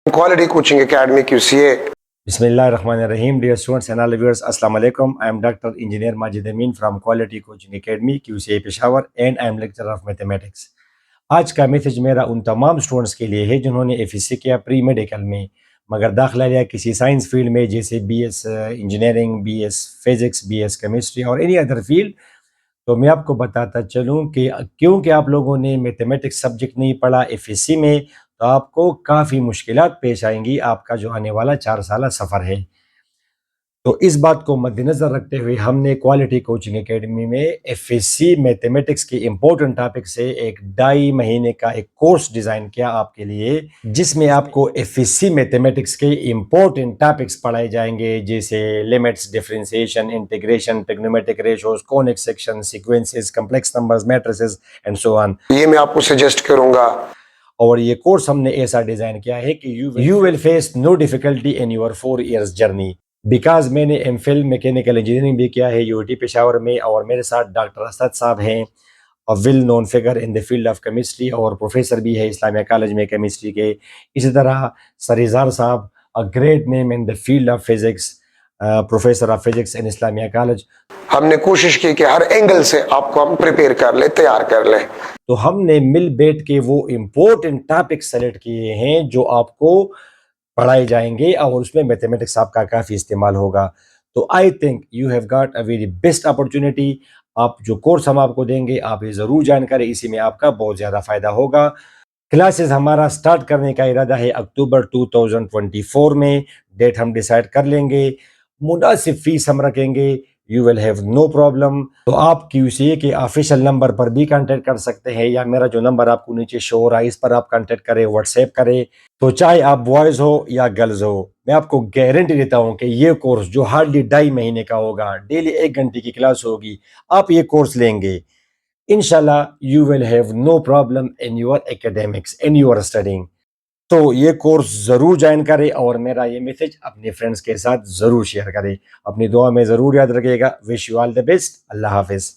Quality Coaching Academy QCA. Bismillahirrahmanirrahim. Dear students and all viewers, Assalamu alaikum. I am Dr. Engineer Majid Amin from Quality Coaching Academy QCA Peshawar and I am lecturer of mathematics. آج کا message میرا ان تمام students کے لیے ہے جنہوں نے F S سی کیا پری میڈیکل میں مگر داخلہ لیا کسی سائنس فیلڈ میں جیسے B S engineering, B S physics, B S chemistry اور اینی ادر فیلڈ. تو میں آپ کو بتاتا چلوں کہ کیونکہ آپ لوگوں نے میتھمیٹکس سبجیکٹ نہیں پڑھا ایف ایس سی میں تو آپ کو کافی مشکلات پیش آئیں گی آپ کا جو آنے والا 4 سالہ سفر ہے. تو اس بات کو مد نظر رکھتے ہوئے ہم نے کوالٹی کوچنگ اکیڈمی میں ایف ایس سی میتھمیٹکس کے امپورٹنٹ ٹاپک سے ایک 2.5 مہینے کا ایک کورس ڈیزائن کیا آپ کے لیے، جس میں آپ کو ایف ایس سی میتھمیٹکس کے امپورٹنٹ ٹاپکس پڑھائے جائیں گے جیسے limits, differentiation, integration, trigonometric ratios, conic section, sequences, complex numbers, matrices and so on. یہ میں آپ کو سجیسٹ کروں گا. اور یہ کورس ہم نے ایسا ڈیزائن کیا ہے کہ you will face no difficulty in your 4 years journey. Because میں نے ایم فل میکینیکل انجینئرنگ بھی کیا ہے یو ٹی پشاور میں، اور میرے ساتھ ڈاکٹر اسد صاحب ہیں، well known figure in the field of chemistry, اور پروفیسر بھی ہے اسلامیہ کالج میں کیمسٹری کے. اسی طرح سریزار صاحب great name in the field of physics, professor of physics in Islamia college. ہم نے کوشش کی کہ ہر اینگل سے آپ کو ہم پریپیئر کر لیں، تیار کر لیں. تو ہم نے مل بیٹھ کے وہ امپورٹنٹ ٹاپک سلیکٹ کیے ہیں جو آپ کو پڑھائے جائیں گے اور اس میں میتھمیٹکس آپ کا کافی استعمال ہوگا. تو I think you have got a very best opportunity. آپ جو کورس ہم آپ کو دیں گے آپ یہ ضرور جان کریں، اسی میں آپ کا بہت زیادہ فائدہ ہوگا. کلاسز ہمارا سٹارٹ کرنے کا ارادہ ہے اکتوبر 2024 میں. ڈیٹ ہم ڈیسائیڈ کر لیں گے، مناسب فیس ہم رکھیں گے. You will have no problem. تو آپ کیو سی اے کے آفیشیل نمبر پر بھی کانٹیکٹ کر سکتے ہیں، یا میرا جو نمبر آپ کو نیچے شو ہو رہا ہے اس پر آپ کانٹیکٹ کریں، واٹس ایپ کریں. تو چاہے آپ بوائز ہو یا گرلز ہو، میں آپ کو گارنٹی دیتا ہوں کہ یہ کورس جو ہارڈلی 2.5 مہینے کا ہوگا، ڈیلی 1 گھنٹے کی کلاس ہوگی، آپ یہ کورس لیں گے انشاءاللہ you will have no problem in your academics, in your studying. تو یہ کورس ضرور جوائن کریں اور میرا یہ میسج اپنے فرینڈز کے ساتھ ضرور شیئر کریں. اپنی دعا میں ضرور یاد رکھیے گا. Wish you all the best. اللہ حافظ.